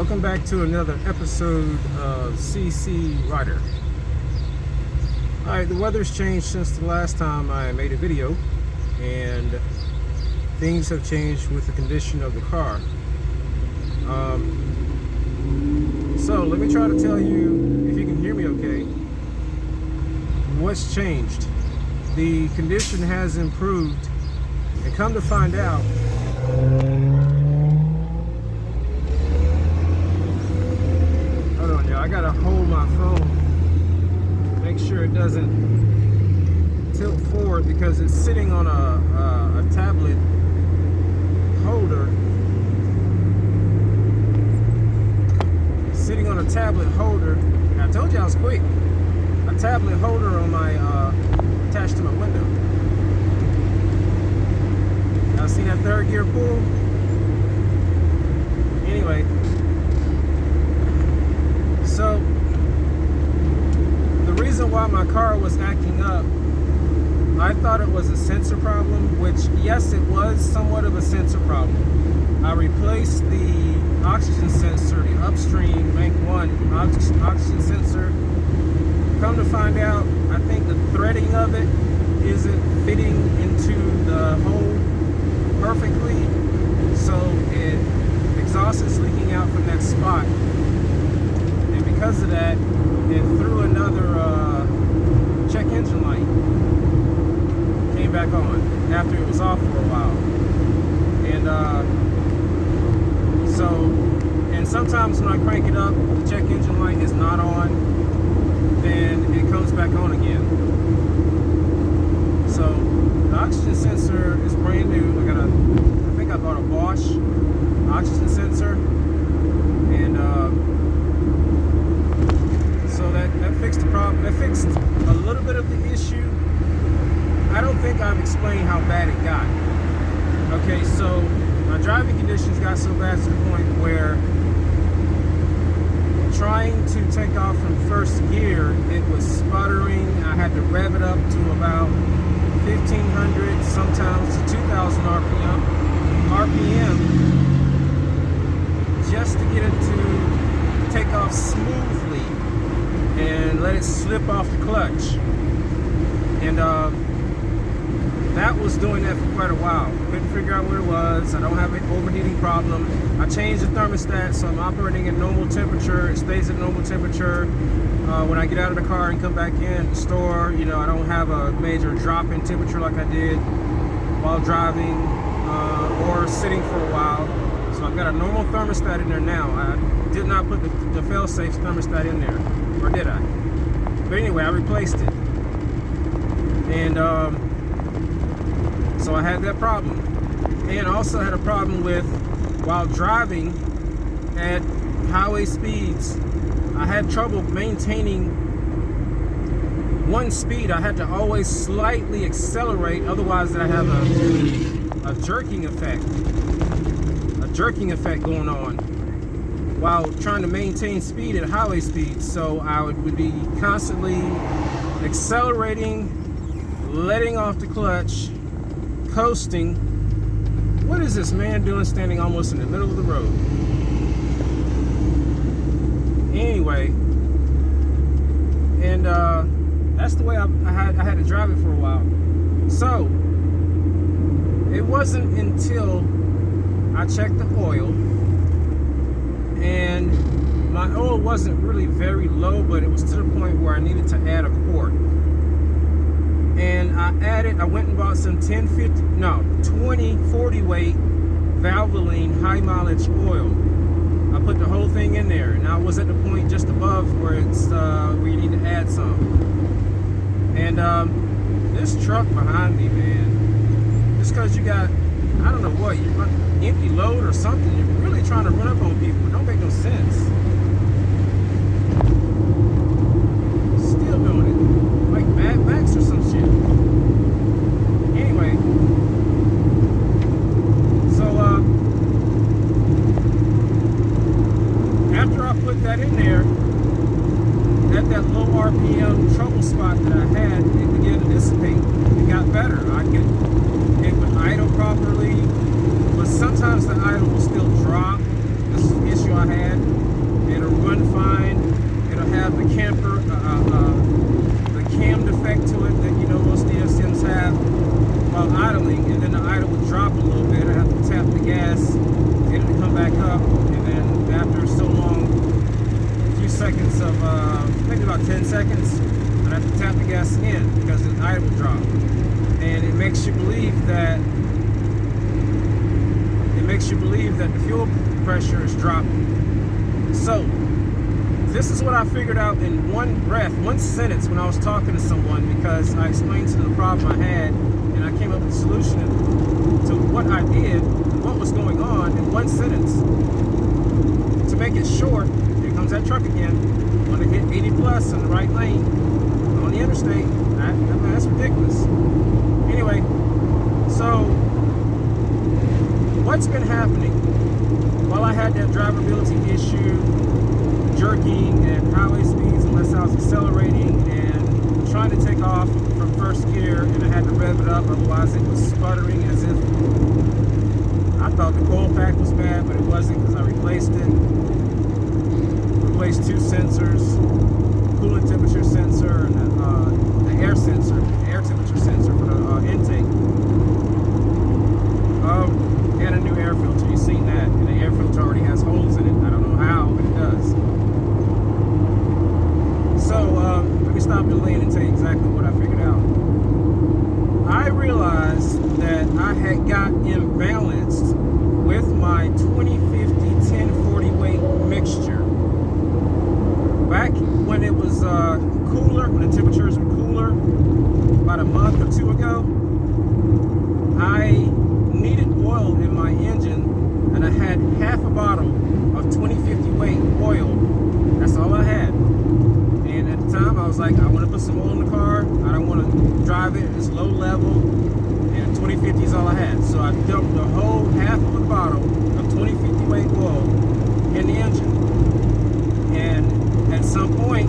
Welcome back to another episode of CC Rider. Alright, the weather's changed since the last time I made a video, and things have changed with the condition of the car. So let me try to tell you, if you can hear me okay, what's changed. The condition has improved, and come to find out, I gotta hold my phone, make sure it doesn't tilt forward because it's sitting on a tablet holder. Sitting on a tablet holder. I told you I was quick. A tablet holder on my attached to my window. Y'all see that third gear pull? Anyway. So, the reason why my car was acting up, I thought it was a sensor problem, which, yes, it was somewhat of a sensor problem. I replaced the oxygen sensor, the upstream Bank 1 oxygen sensor. Come to find out, I think the threading of it isn't fitting into the hole perfectly, so exhaust is leaking out from that spot. Because of that, it threw another check engine light. Came back on after it was off for a while. And sometimes when I crank it up, the check engine light is not on, then it comes back on again. So the oxygen sensor is brand new. I think I bought a Bosch oxygen sensor, and so that fixed the problem. That fixed a little bit of the issue. I don't think I've explained how bad it got. Okay, so my driving conditions got so bad to the point where trying to take off from first gear, it was sputtering. I had to rev it up to about 1,500, sometimes to 2,000 RPM, just to get it to take off smoothly and let it slip off the clutch. And that was doing that for quite a while. Couldn't figure out what it was. I don't have an overheating problem. I changed the thermostat, so I'm operating at normal temperature. It stays at normal temperature. When I get out of the car and come back in the store, I don't have a major drop in temperature like I did while driving or sitting for a while. So I've got a normal thermostat in there now. I did not put the fail-safe thermostat in there. Or did I? But anyway, I replaced it. And so I had that problem. And I also had a problem with, while driving at highway speeds, I had trouble maintaining one speed. I had to always slightly accelerate, otherwise I have a jerking effect. A jerking effect going on while trying to maintain speed at highway speeds. So I would be constantly accelerating, letting off the clutch, coasting. What is this man doing standing almost in the middle of the road? Anyway, and that's the way I had to drive it for a while. So it wasn't until I checked the oil, and my oil wasn't really very low, but it was to the point where I needed to add a quart. And I went and bought some 20-40 weight Valvoline high mileage oil. I put the whole thing in there, and I was at the point just above where it's where you need to add some. And this truck behind me, man, just because you got, I don't know what, you got empty load or something, you're really trying to run up on people. It don't make no sense. Still doing it, like Mad Max or some shit. Anyway, so after I put that in there, at that low RPM trouble spot that I had, it began to dissipate. It got better. It would idle properly, but sometimes the idle will still drop. This is the issue I had. seconds, I'd have to tap the gas again because the idle would drop. And it makes you believe that the fuel pressure is dropping. So this is what I figured out in one breath, one sentence when I was talking to someone, because I explained to them the problem I had and I came up with a solution to what I did, what was going on in one sentence. To make it short, here comes that truck again. I want to hit 80 plus in the right lane on the interstate. That's ridiculous. Anyway, so what's been happening? While I had that drivability issue, jerking and highway speeds unless I was accelerating and trying to take off from first gear, and I had to rev it up, otherwise it was sputtering as if I thought the coil pack was bad, but it wasn't because I replaced it. Replaced two sensors, coolant temperature sensor and the air sensor, the air temperature sensor for the intake. And a new air filter. You've seen that. And the air filter already has holes in it. I don't know how, but it does. So let me stop the lane and tell you exactly what I figured out. I realized that I had got imbalanced with my 2050-1040 weight mixture. Back when it was cooler, when the temperatures were cooler, about a month or two ago, I needed oil in my engine, and I had half a bottle of 2050 weight oil. That's all I had. And at the time, I was like, I want to put some oil in the car. I don't want to drive it. It's low level, and 2050 is all I had. So I dumped the whole half of a bottle of 2050 weight oil in the engine. And at some point,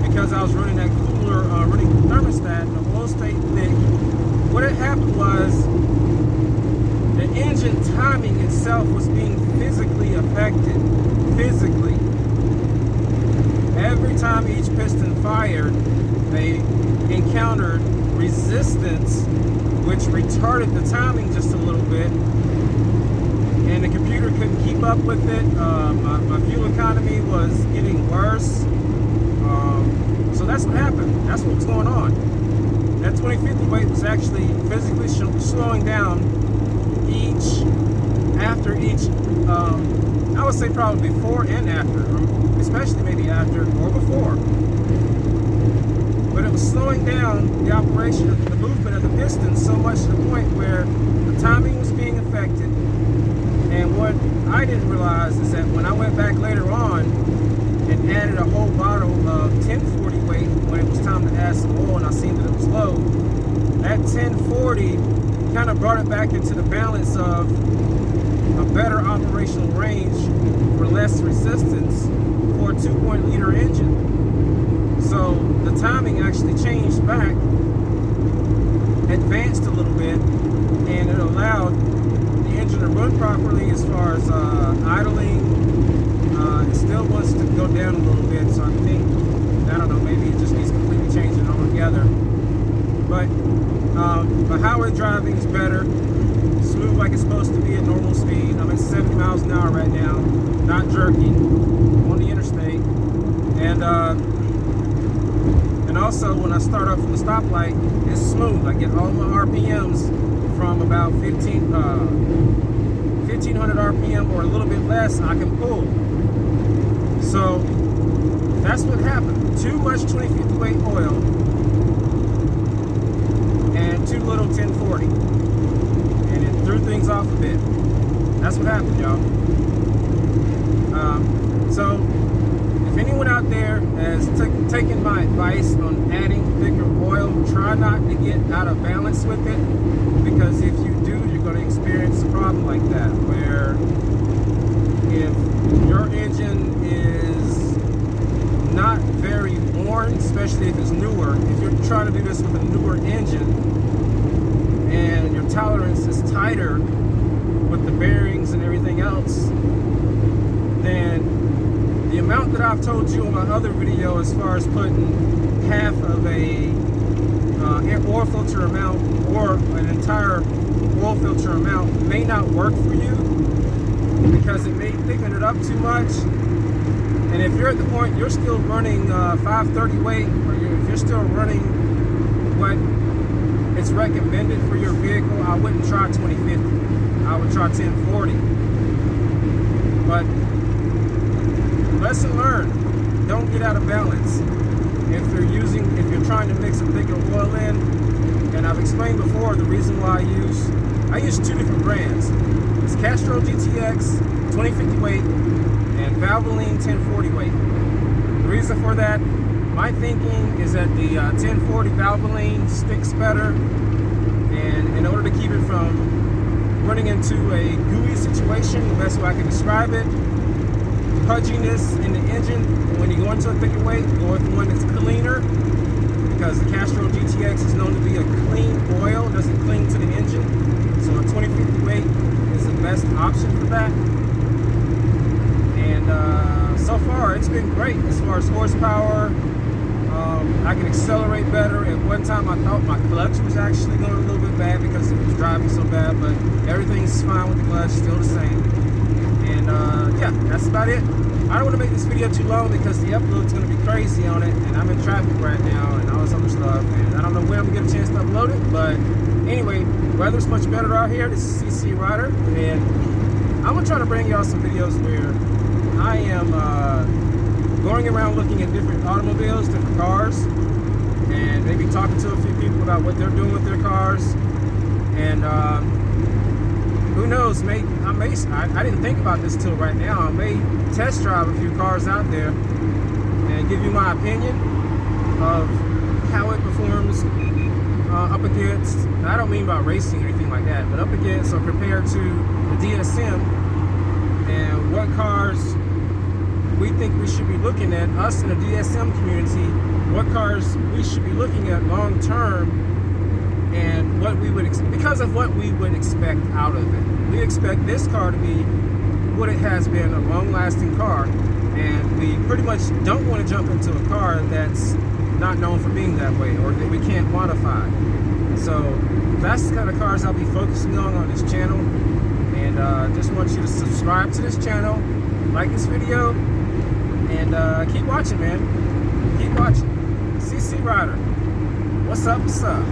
because I was running that cooler, running thermostat, the oil stayed thick. What had happened was the engine timing itself was being physically affected. Physically. Every time each piston fired, they encountered resistance, which retarded the timing just a little bit. And the computer couldn't keep up with it. My fuel economy was getting worse. So that's what happened. That's what was going on. That 2050 weight was actually physically slowing down after each, I would say probably before and after, especially maybe after or before. But it was slowing down the operation of the movement of the piston so much to the point where the timing was being affected. And what I didn't realize is that when I went back later on and added a whole bottle of 1040 weight when it was time to add some oil and I seen that it was low, that 1040 kind of brought it back into the balance of a better operational range for less resistance for a 2-liter engine. So the timing actually changed back, advanced a little bit, and it allowed the engine to run properly as far as idling. It still wants to go down a little bit, so I think, I don't know, maybe it just needs completely changing altogether. But highway driving is better, smooth like it's supposed to be at normal speed. I'm at 70 miles an hour right now, not jerking, on the interstate. And also when I start up from the stoplight, it's smooth. I get all my RPMs from about 1500 RPM or a little bit less, I can pull. So that's what happened. Too much 2050 weight oil and too little 1040. And it threw things off a bit. That's what happened, y'all. So if anyone out there has taken my advice on adding thicker oil, try not to get out of balance with it, because if you do, you're going to experience a problem like that, where if your engine is not very worn, especially if it's newer, if you're trying to do this with a newer engine and your tolerance is tighter with the bearings and everything else, then the amount that I've told you in my other video as far as putting half of a oil filter amount or an entire oil filter amount may not work for you, because it may thicken it up too much And if you're at the point you're still running 530 weight, or if you're still running what it's recommended for your vehicle, I wouldn't try 2050. I would try 1040. But lesson learned: don't get out of balance. If you're trying to mix a thicker oil in, and I've explained before the reason why I use two different brands. It's Castrol GTX 2050 weight and Valvoline 1040 weight. The reason for that, my thinking is that the 1040 Valvoline sticks better, and in order to keep it from running into a gooey situation, the best way I can describe it, pudginess in the engine, when you go into a thicker weight, go with one that's cleaner, because the Castrol GTX is known to be a clean oil, it doesn't cling to the engine. So a 2050 weight is the best option for that. And so far it's been great as far as horsepower. I can accelerate better. At one time I thought my clutch was actually going a little bit bad because it was driving so bad, but everything's fine with the clutch, still the same. And yeah, that's about it. I don't want to make this video too long because the upload's going to be crazy on it, and I'm in traffic right now and all this other stuff, and I don't know when I'm going to get a chance to upload it. But anyway, weather's much better out here. This is CC Rider, and I'm going to try to bring y'all some videos where I am going around looking at different automobiles, different cars, and maybe talking to a few people about what they're doing with their cars. And who knows, I didn't think about this till right now. I may test drive a few cars out there and give you my opinion of how it performs up against, I don't mean by racing or anything like that, but up against or compared to the DSM, and what cars we think we should be looking at, us in the DSM community, what cars we should be looking at long term, and what we would because of what we would expect out of it. We expect this car to be what it has been, a long-lasting car, and we pretty much don't want to jump into a car that's not known for being that way or that we can't modify. So that's the kind of cars I'll be focusing on this channel, and just want you to subscribe to this channel, like this video, and keep watching, man. Keep watching. CC Rider. What's up? What's up?